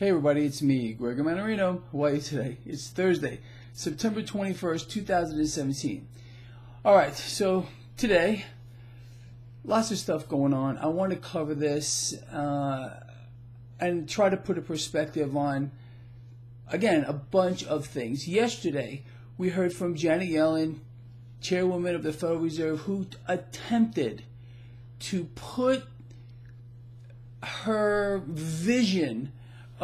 Hey everybody, it's me, Gregory Mannarino. How are you today? It's Thursday, September 21st, 2017. Alright, so today, lots of stuff going on. I want to cover this and try to put a perspective on, again, a bunch of things. Yesterday, we heard from Janet Yellen, chairwoman of the Federal Reserve, who attempted to put her vision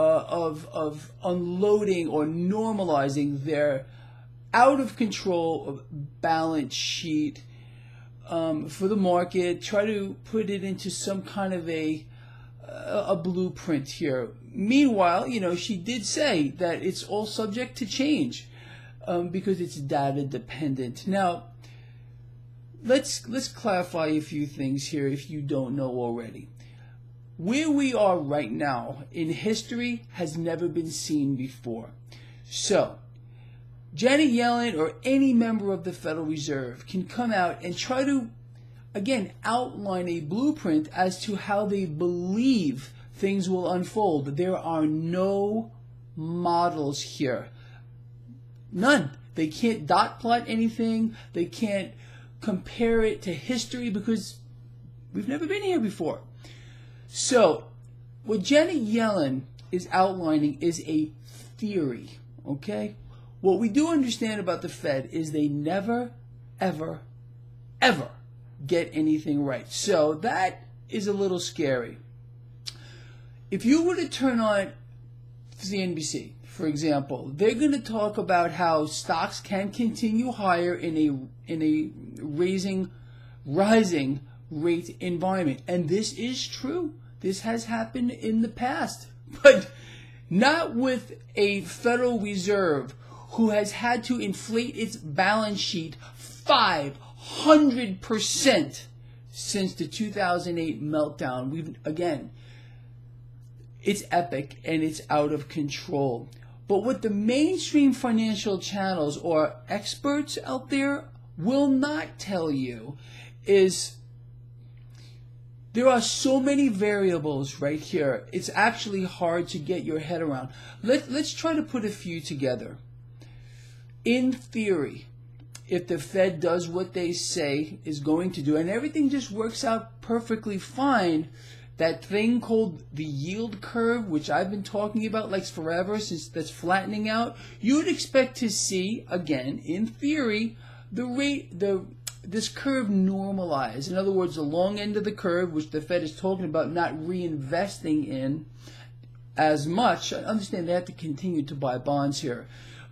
of unloading or normalizing their out of control balance sheet for the market, try to put it into some kind of a blueprint here. Meanwhile, you know, she did say that it's all subject to change because it's data dependent. Now, let's clarify a few things here if you don't know already. Where we are right now in history has never been seen before. So, Janet Yellen or any member of the Federal Reserve can come out and try to, again, outline a blueprint as to how they believe things will unfold. There are no models here. None. They can't dot plot anything. They can't compare it to history because we've never been here before. So, what Janet Yellen is outlining is a theory, okay? What we do understand about the Fed is they never, ever, ever get anything right. So, that is a little scary. If you were to turn on CNBC, for example, they're going to talk about how stocks can continue higher in a rising rate environment. And this is true. This has happened in the past. But not with a Federal Reserve who has had to inflate its balance sheet 500% since the 2008 meltdown. Again, it's epic and it's out of control. But what the mainstream financial channels or experts out there will not tell you is there are so many variables right here. It's actually hard to get your head around. Let's try to put a few together. In theory, if the Fed does what they say is going to do, and everything just works out perfectly fine, that thing called the yield curve, which I've been talking about like forever, since that's flattening out, you would expect to see, again, in theory, this curve normalize. In other words, the long end of the curve, which the Fed is talking about not reinvesting in as much. I understand they have to continue to buy bonds here,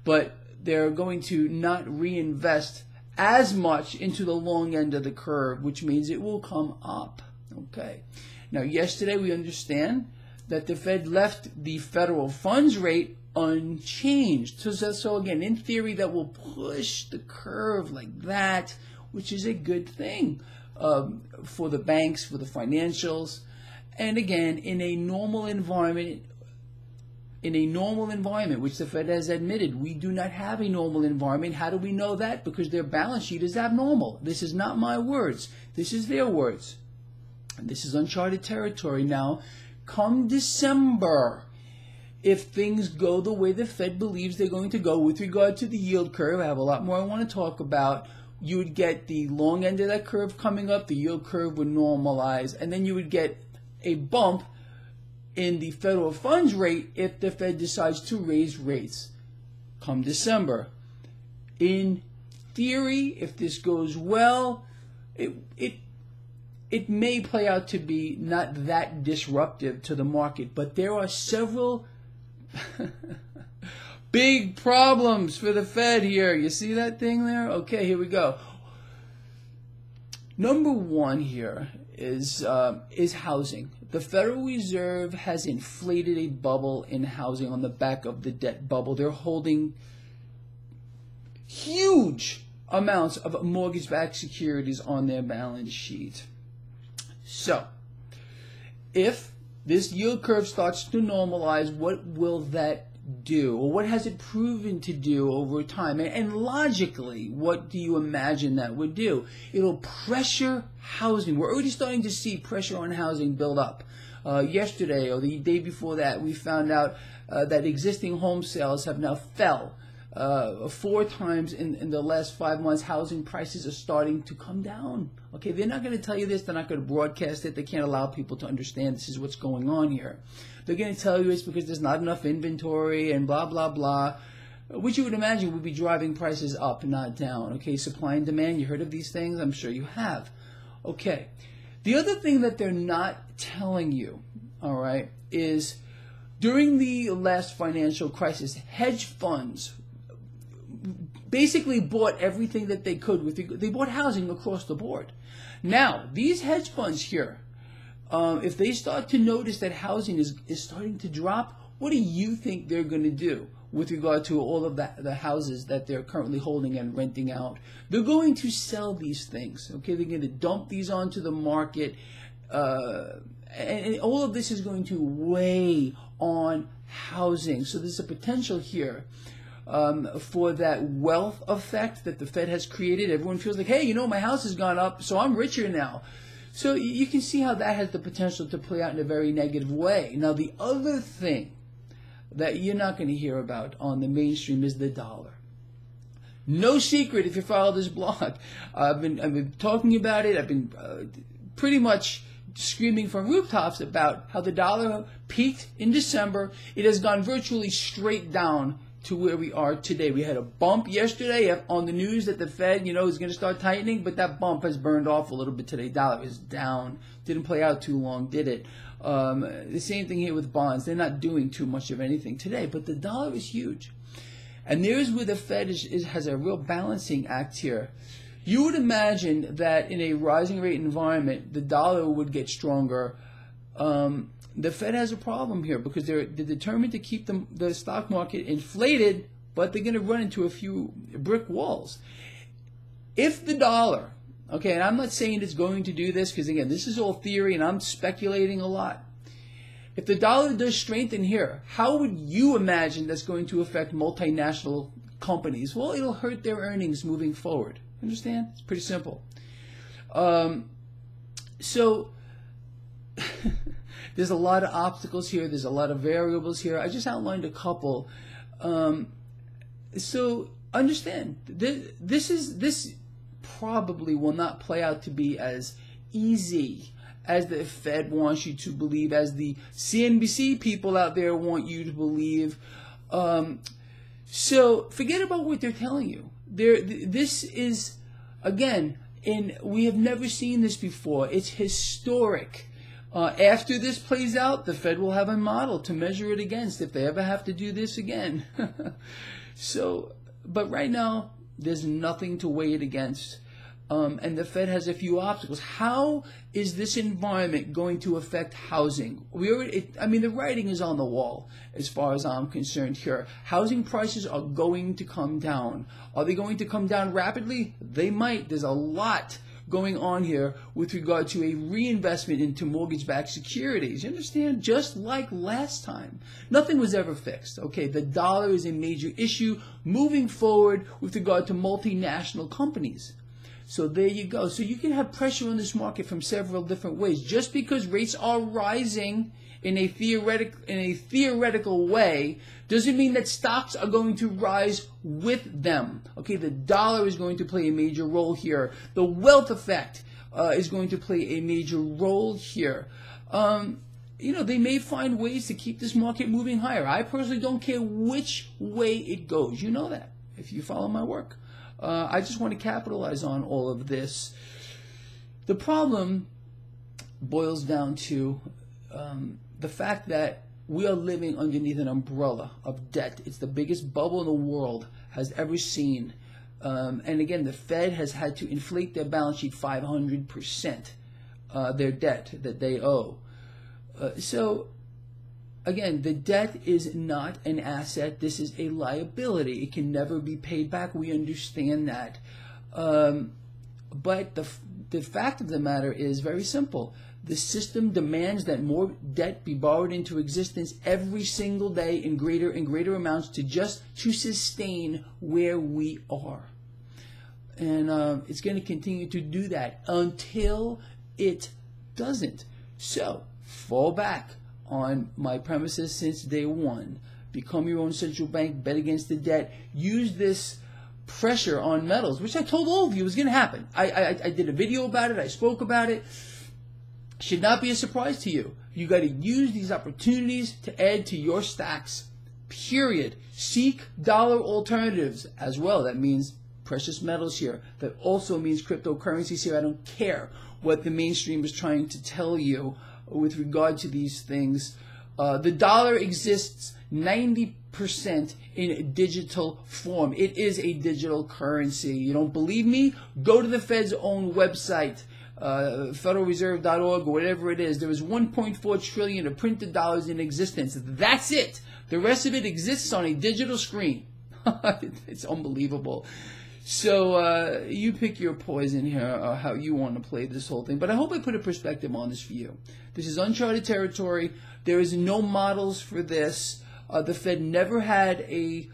but they're going to not reinvest as much into the long end of the curve, which means it will come up. Okay. Now, yesterday we understand that the Fed left the federal funds rate unchanged. So again, in theory, that will push the curve like that, which is a good thing for the banks, for the financials. And again, in a normal environment, which the Fed has admitted, we do not have a normal environment. How do we know that? Because their balance sheet is abnormal. This is not my words. This is their words. And this is uncharted territory. Now, come December, if things go the way the Fed believes they're going to go with regard to the yield curve, I have a lot more I want to talk about. You would get the long end of that curve coming up, the yield curve would normalize, and then you would get a bump in the federal funds rate if the Fed decides to raise rates come December. In theory, if this goes well, it may play out to be not that disruptive to the market, but there are several big problems for the Fed here. You see that thing there? Okay, here we go. Number one here is housing. The Federal Reserve has inflated a bubble in housing on the back of the debt bubble. They're holding huge amounts of mortgage-backed securities on their balance sheet. So, if this yield curve starts to normalize, what will that do? Or what has it proven to do over time? And logically, what do you imagine that would do? It'll pressure housing. We're already starting to see pressure on housing build up. Yesterday or the day before that, we found out that existing home sales have now fell 4 times in the last 5 months. Housing prices are starting to come down. Okay, they're not going to tell you this. They're not going to broadcast it. They can't allow people to understand this is what's going on here. They're going to tell you it's because there's not enough inventory and blah, blah, blah, which you would imagine would be driving prices up, not down. Okay, supply and demand. You heard of these things? I'm sure you have. Okay. The other thing that they're not telling you, all right, is during the last financial crisis, hedge funds basically bought everything that they could. They bought housing across the board. Now, these hedge funds here, if they start to notice that housing is starting to drop, what do you think they're going to do with regard to all of the houses that they're currently holding and renting out? They're going to sell these things. Okay, they're going to dump these onto the market, and all of this is going to weigh on housing. So there's a potential here for that wealth effect that the Fed has created. Everyone feels like, hey, you know, my house has gone up, so I'm richer now. So you can see how that has the potential to play out in a very negative way. Now, the other thing that you're not going to hear about on the mainstream is the dollar. No secret if you follow this blog. I've been talking about it. I've been pretty much screaming from rooftops about how the dollar peaked in December. It has gone virtually straight down to where we are today. We had a bump yesterday on the news that the Fed, is going to start tightening, but that bump has burned off a little bit today. Dollar is down. Didn't play out too long, did it? The same thing here with bonds. They're not doing too much of anything today, but the dollar is huge. And there's where the Fed has a real balancing act here. You would imagine that in a rising rate environment, the dollar would get stronger. The Fed has a problem here because they're determined to keep the stock market inflated, but they're going to run into a few brick walls. If the dollar, okay, and I'm not saying it's going to do this because, again, this is all theory and I'm speculating a lot. If the dollar does strengthen here, how would you imagine that's going to affect multinational companies? Well, it'll hurt their earnings moving forward. Understand? It's pretty simple. So there's a lot of obstacles here. There's a lot of variables here. I just outlined a couple. So understand, this probably will not play out to be as easy as the Fed wants you to believe, as the CNBC people out there want you to believe. So forget about what they're telling you. This is, again, we have never seen this before. It's historic. After this plays out, the Fed will have a model to measure it against if they ever have to do this again. But right now, there's nothing to weigh it against. And the Fed has a few obstacles. How is this environment going to affect housing? The writing is on the wall as far as I'm concerned here. Housing prices are going to come down. Are they going to come down rapidly? They might. There's a lot going on here with regard to a reinvestment into mortgage-backed securities. You understand? Just like last time. Nothing was ever fixed. Okay, the dollar is a major issue moving forward with regard to multinational companies. So there you go. So you can have pressure on this market from several different ways. Just because rates are rising in a theoretical way doesn't mean that stocks are going to rise with them. Okay, the dollar is going to play a major role here. The wealth effect is going to play a major role here. They may find ways to keep this market moving higher. I personally don't care which way it goes. You know that if you follow my work. I just want to capitalize on all of this. The problem boils down to the fact that we are living underneath an umbrella of debt. It's the biggest bubble the world has ever seen. And again, the Fed has had to inflate their balance sheet 500%, their debt that they owe. So again, the debt is not an asset. This is a liability. It can never be paid back. We understand that. But the fact of the matter is very simple. The system demands that more debt be borrowed into existence every single day in greater and greater amounts to sustain where we are. And it's going to continue to do that until it doesn't. So fall back on my premises since day one. Become your own central bank, bet against the debt, use this pressure on metals, which I told all of you was going to happen. I did a video about it, I spoke about it. Should not be a surprise to you. You got to use these opportunities to add to your stacks, period. Seek dollar alternatives as well. That means precious metals here. That also means cryptocurrencies here. I don't care what the mainstream is trying to tell you with regard to these things. The dollar exists 90% in digital form. It is a digital currency. You don't believe me? Go to the Fed's own website, federalreserve.org or whatever it is. There is 1.4 trillion of printed dollars in existence. That's it. The rest of it exists on a digital screen. It's unbelievable. So you pick your poison here, how you want to play this whole thing. But I hope I put a perspective on this for you. This is uncharted territory. There is no models for this. The Fed never had a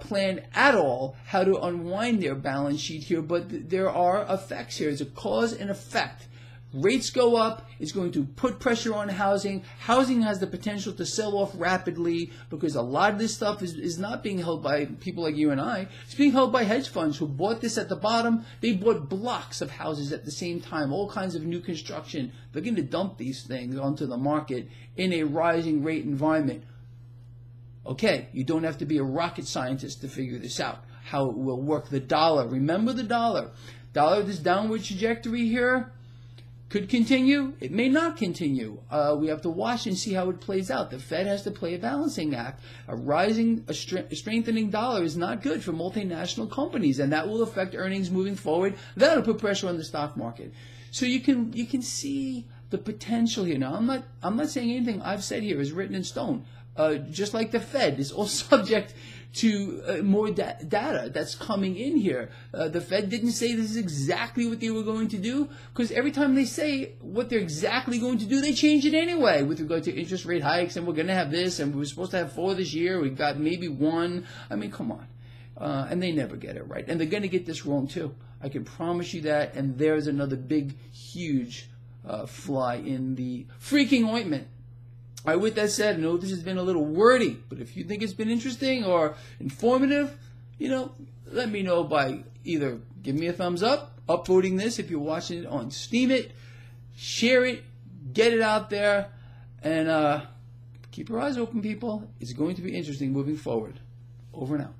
plan at all how to unwind their balance sheet here, but there are effects here. It's a cause and effect. Rates go up, it's going to put pressure on housing. Housing has the potential to sell off rapidly because a lot of this stuff is not being held by people like you and I. It's being held by hedge funds who bought this at the bottom. They bought blocks of houses at the same time, all kinds of new construction. They're going to dump these things onto the market in a rising rate environment. Okay, you don't have to be a rocket scientist to figure this out, how it will work. The dollar, remember the dollar. Dollar, this downward trajectory here, could continue. It may not continue. We have to watch and see how it plays out. The Fed has to play a balancing act. A strengthening dollar is not good for multinational companies, and that will affect earnings moving forward. That'll put pressure on the stock market. So you can see the potential here. Now, I'm not saying anything I've said here is written in stone. Just like the Fed is all subject to more data that's coming in here. The Fed didn't say this is exactly what they were going to do, because every time they say what they're exactly going to do, they change it anyway with regard to interest rate hikes, and we're going to have this, and we were supposed to have 4 this year. We got maybe 1. I mean, come on. And they never get it right. And they're going to get this wrong too. I can promise you that. And there's another big, huge fly in the freaking ointment. All right, with that said, I know this has been a little wordy, but if you think it's been interesting or informative, let me know by either give me a thumbs up, upvoting this if you're watching it on Steam It, share it, get it out there, and keep your eyes open, people. It's going to be interesting moving forward. Over and out.